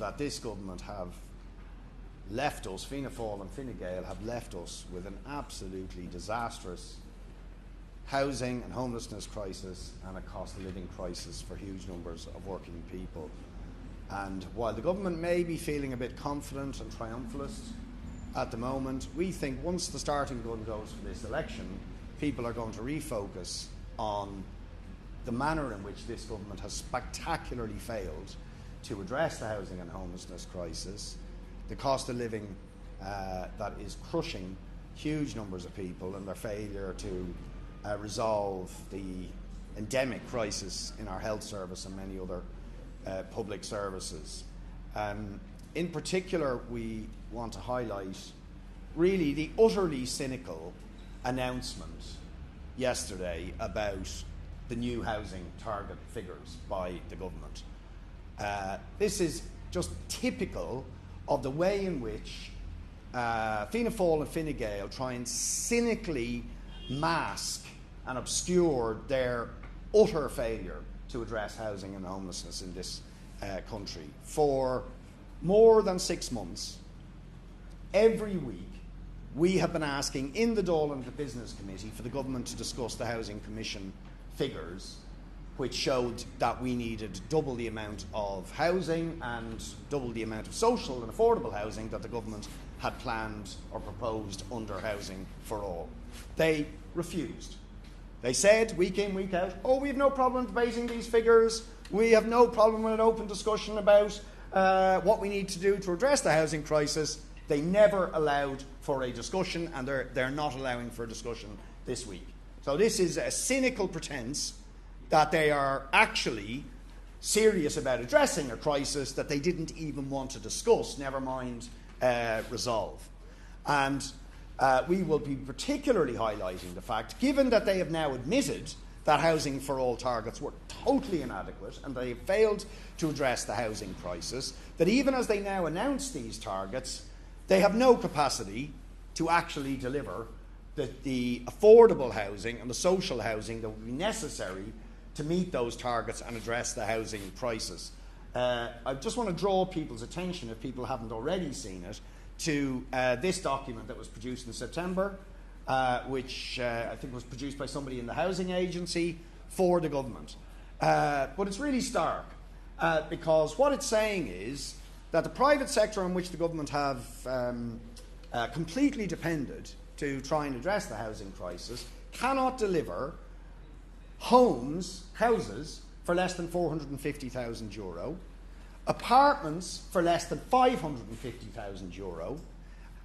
that this government have left us, Fianna Fáil and Fine Gael have left us with an absolutely disastrous housing and homelessness crisis and a cost of living crisis for huge numbers of working people. And while the government may be feeling a bit confident and triumphalist at the moment, we think once the starting gun goes for this election, people are going to refocus on the manner in which this government has spectacularly failed to address the housing and homelessness crisis, the cost of living that is crushing huge numbers of people, and their failure to resolve the endemic crisis in our health service and many other public services. In particular, we want to highlight really the utterly cynical announcement yesterday about the new housing target figures by the government. This is just typical of the way in which Fianna Fáil and Fine Gael try and cynically mask and obscure their utter failure to address housing and homelessness in this country. For more than 6 months, every week, we have been asking in the Dáil and the Business Committee for the government to discuss the Housing Commission figures, which showed that we needed double the amount of housing and double the amount of social and affordable housing that the government had planned or proposed under Housing for All. They refused. They said week in, week out, oh, we have no problem debating these figures, we have no problem with an open discussion about what we need to do to address the housing crisis. They never allowed for a discussion, and they're not allowing for a discussion this week. So this is a cynical pretense that they are actually serious about addressing a crisis that they didn't even want to discuss, never mind resolve. And we will be particularly highlighting the fact, given that they have now admitted that Housing for All targets were totally inadequate and they have failed to address the housing crisis, that even as they now announce these targets, they have no capacity to actually deliver the affordable housing and the social housing that would be necessary to meet those targets and address the housing crisis. I just want to draw people's attention, if people haven't already seen it, to this document that was produced in September, which I think was produced by somebody in the Housing Agency for the government. But it's really stark, because what it's saying is that the private sector on which the government have completely depended to try and address the housing crisis cannot deliver houses for less than €450,000, apartments for less than €550,000,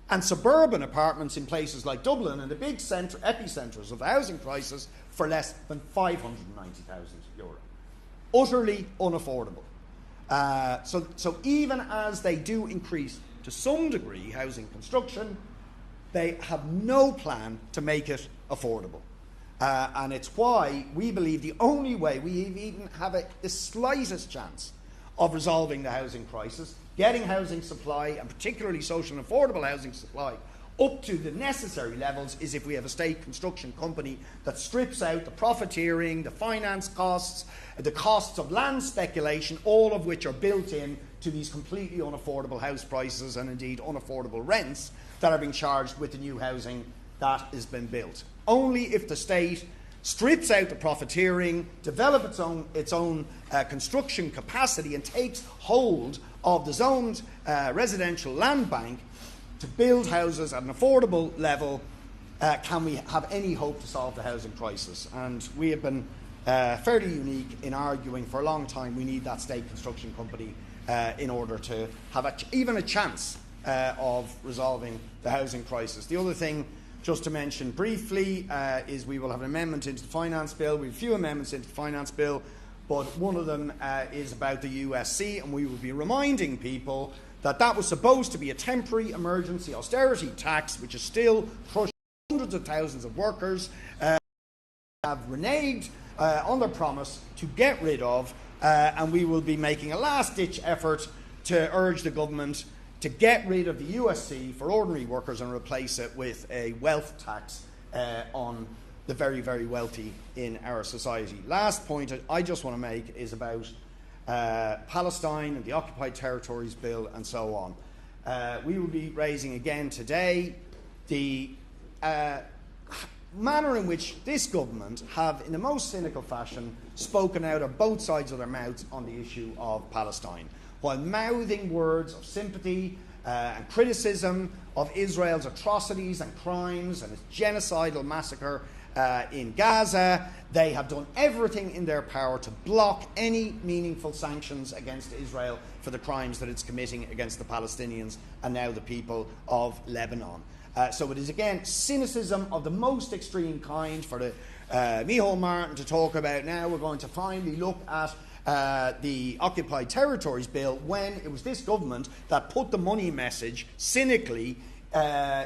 and suburban apartments in places like Dublin and the big epicentres of the housing crisis for less than €590,000. Utterly unaffordable. So even as they do increase to some degree housing construction, they have no plan to make it affordable. And it's why we believe the only way we even have the slightest chance of resolving the housing crisis, getting housing supply, and particularly social and affordable housing supply, up to the necessary levels, is if we have a state construction company that strips out the profiteering, the finance costs, the costs of land speculation, all of which are built in to these completely unaffordable house prices and indeed unaffordable rents that are being charged with the new housing that has been built. Only if the state strips out the profiteering, develops its own construction capacity, and takes hold of the zoned residential land bank to build houses at an affordable level, can we have any hope to solve the housing crisis. And we have been fairly unique in arguing for a long time we need that state construction company in order to have even a chance of resolving the housing crisis. The other thing, just to mention briefly, is we will have an amendment into the Finance Bill. We have a few amendments into the Finance Bill, but one of them is about the USC, and we will be reminding people that that was supposed to be a temporary emergency austerity tax, which is still crushing hundreds of thousands of workers, have reneged on their promise to get rid of, and we will be making a last-ditch effort to urge the government to get rid of the USC for ordinary workers and replace it with a wealth tax on the very, very wealthy in our society. Last point I just want to make is about Palestine and the Occupied Territories Bill and so on. We will be raising again today the manner in which this government have, in the most cynical fashion, spoken out of both sides of their mouths on the issue of Palestine, while mouthing words of sympathy and criticism of Israel's atrocities and crimes and its genocidal massacre in Gaza. They have done everything in their power to block any meaningful sanctions against Israel for the crimes that it's committing against the Palestinians and now the people of Lebanon. So it is, again, cynicism of the most extreme kind for the Micheál Martin to talk about now. We're going to finally look at the Occupied Territories Bill, when it was this government that put the money message cynically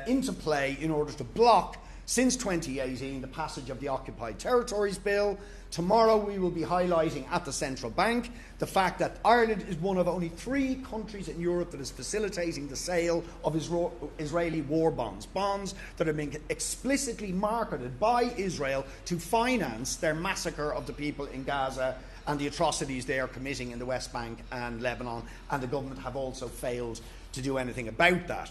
into play in order to block, since 2018, the passage of the Occupied Territories Bill. Tomorrow we will be highlighting at the Central Bank the fact that Ireland is one of only 3 countries in Europe that is facilitating the sale of Israeli war bonds, bonds that are being explicitly marketed by Israel to finance their massacre of the people in Gaza and the atrocities they are committing in the West Bank and Lebanon, and the government have also failed to do anything about that.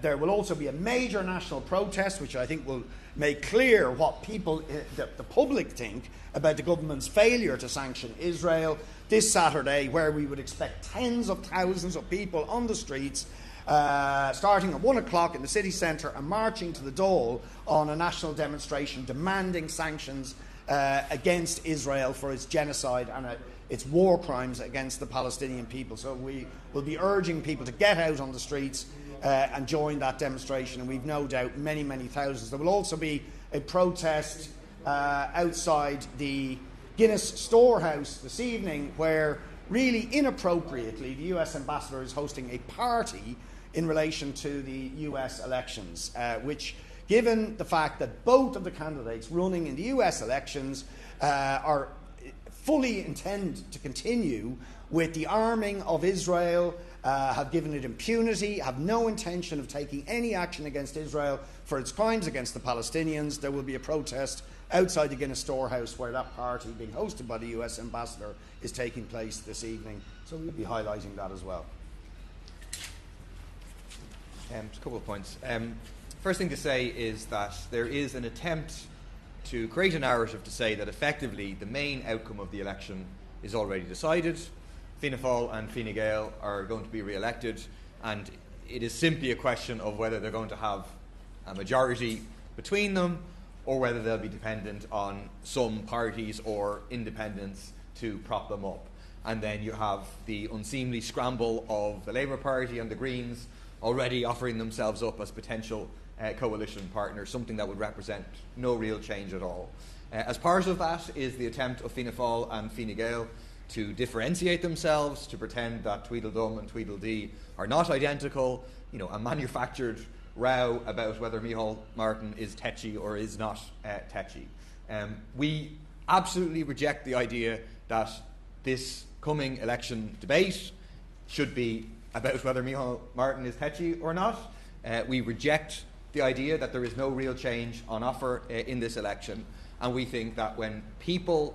There will also be a major national protest, which I think will make clear what people, the public, think about the government's failure to sanction Israel this Saturday, where we would expect tens of thousands of people on the streets, starting at 1 o'clock in the city centre and marching to the Dole on a national demonstration demanding sanctions against Israel for its genocide and its war crimes against the Palestinian people. So we will be urging people to get out on the streets and join that demonstration, and we've no doubt many, many thousands. There will also be a protest outside the Guinness Storehouse this evening, where really inappropriately the US ambassador is hosting a party in relation to the US elections, which, given the fact that both of the candidates running in the US elections are fully intend to continue with the arming of Israel, have given it impunity, have no intention of taking any action against Israel for its crimes against the Palestinians, there will be a protest outside the Guinness Storehouse where that party, being hosted by the US ambassador, is taking place this evening. So we'll be highlighting that as well. Just a couple of points. First thing to say is that there is an attempt to create a narrative to say that effectively the main outcome of the election is already decided. Fianna Fáil and Fine Gael are going to be re-elected, and it is simply a question of whether they're going to have a majority between them or whether they'll be dependent on some parties or independents to prop them up. And then you have the unseemly scramble of the Labour Party and the Greens already offering themselves up as potential coalition partners, something that would represent no real change at all. As part of that is the attempt of Fianna Fáil and Fine Gael to differentiate themselves, to pretend that Tweedledum and Tweedledee are not identical, a manufactured row about whether Micheál Martin is tetchy or is not tetchy. We absolutely reject the idea that this coming election debate should be about whether Micheál Martin is tetchy or not. We reject the idea that there is no real change on offer in this election, and we think that when people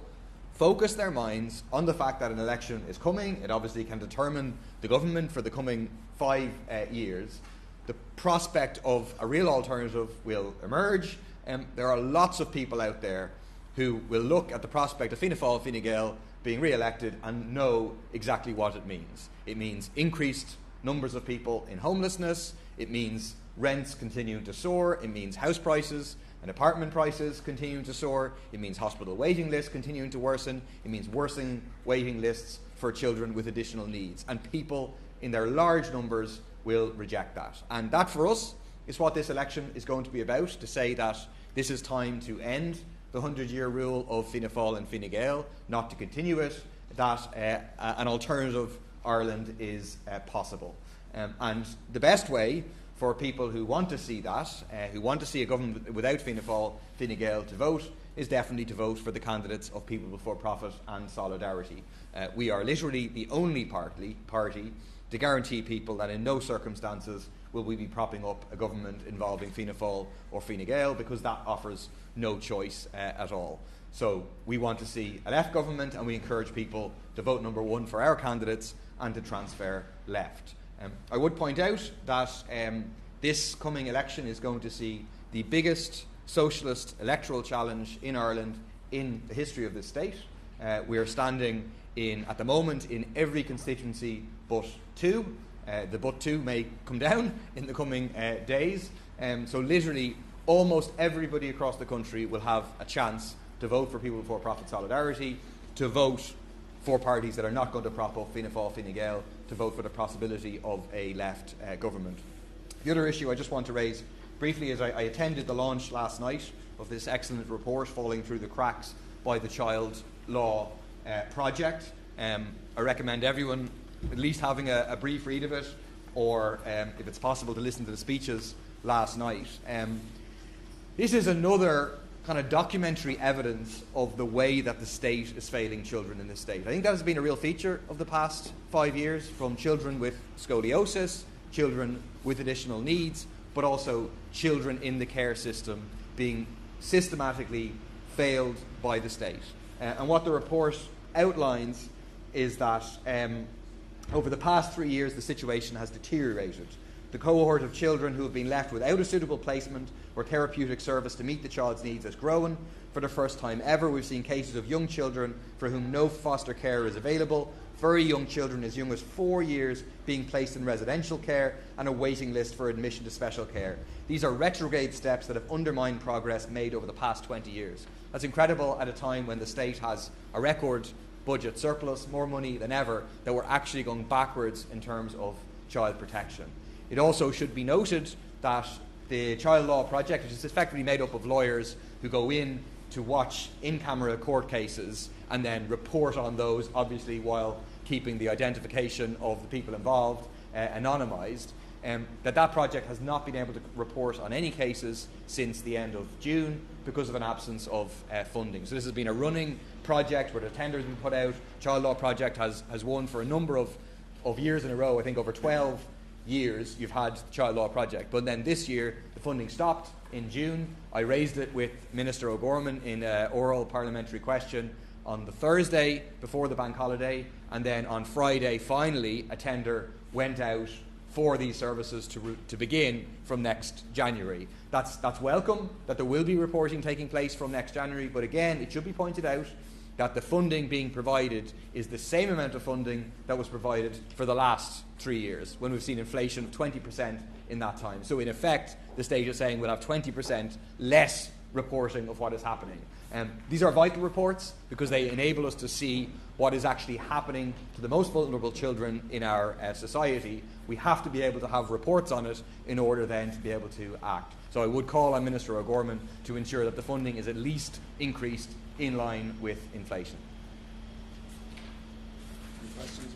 focus their minds on the fact that an election is coming, it obviously can determine the government for the coming 5 years, the prospect of a real alternative will emerge. There are lots of people out there who will look at the prospect of Fianna Fáil, Fine Gael being re-elected and know exactly what it means. It means increased numbers of people in homelessness, it means rents continuing to soar, it means house prices and apartment prices continuing to soar, it means hospital waiting lists continuing to worsen, it means worsening waiting lists for children with additional needs. And people in their large numbers will reject that. And that, for us, is what this election is going to be about, to say that this is time to end the 100-year rule of Fianna Fáil and Fine Gael, not to continue it, that an alternative Ireland is possible. And the best way for people who want to see that, who want to see a government without Fianna Fáil, Fine Gael to vote, is definitely to vote for the candidates of People Before Profit and Solidarity. We are literally the only party to guarantee people that in no circumstances will we be propping up a government involving Fianna Fáil or Fine Gael, because that offers no choice at all. So we want to see a left government, and we encourage people to vote number 1 for our candidates and to transfer left. I would point out that this coming election is going to see the biggest socialist electoral challenge in Ireland in the history of this state. We are standing at the moment in every constituency but 2. The but 2 may come down in the coming days. So literally almost everybody across the country will have a chance to vote for People Before Profit Solidarity, to vote for parties that are not going to prop up Fianna Fáil, Fine Gael, to vote for the possibility of a left government. The other issue I just want to raise briefly is I attended the launch last night of this excellent report, Falling Through the Cracks, by the Child Law Project. I recommend everyone at least having a brief read of it, or if it's possible to listen to the speeches last night. This is another kind of documentary evidence of the way that the state is failing children in this state. I think that has been a real feature of the past 5 years, from children with scoliosis, children with additional needs, but also children in the care system being systematically failed by the state. And what the report outlines is that over the past 3 years the situation has deteriorated. The cohort of children who have been left without a suitable placement or therapeutic service to meet the child's needs has grown. For the first time ever, we've seen cases of young children for whom no foster care is available, very young children as young as 4 years being placed in residential care, and a waiting list for admission to special care. These are retrograde steps that have undermined progress made over the past 20 years. That's incredible at a time when the state has a record budget surplus, more money than ever, that we're actually going backwards in terms of child protection. It also should be noted that the Child Law Project, which is effectively made up of lawyers who go in to watch in-camera court cases and then report on those, obviously while keeping the identification of the people involved anonymised, that project has not been able to report on any cases since the end of June because of an absence of funding. So this has been a running project where the tender has been put out. Child Law Project has won for a number of years in a row. I think over 12 years you've had the Child Law Project. But then this year the funding stopped in June. I raised it with Minister O'Gorman in an oral parliamentary question on the Thursday before the bank holiday, and then on Friday finally a tender went out for these services to begin from next January. That's welcome that there will be reporting taking place from next January, but again it should be pointed out that the funding being provided is the same amount of funding that was provided for the last 3 years, when we've seen inflation of 20% in that time. So in effect, the state is saying we'll have 20% less reporting of what is happening. These are vital reports because they enable us to see what is actually happening to the most vulnerable children in our society. We have to be able to have reports on it in order then to be able to act. So I would call on Minister O'Gorman to ensure that the funding is at least increased in line with inflation. Any questions?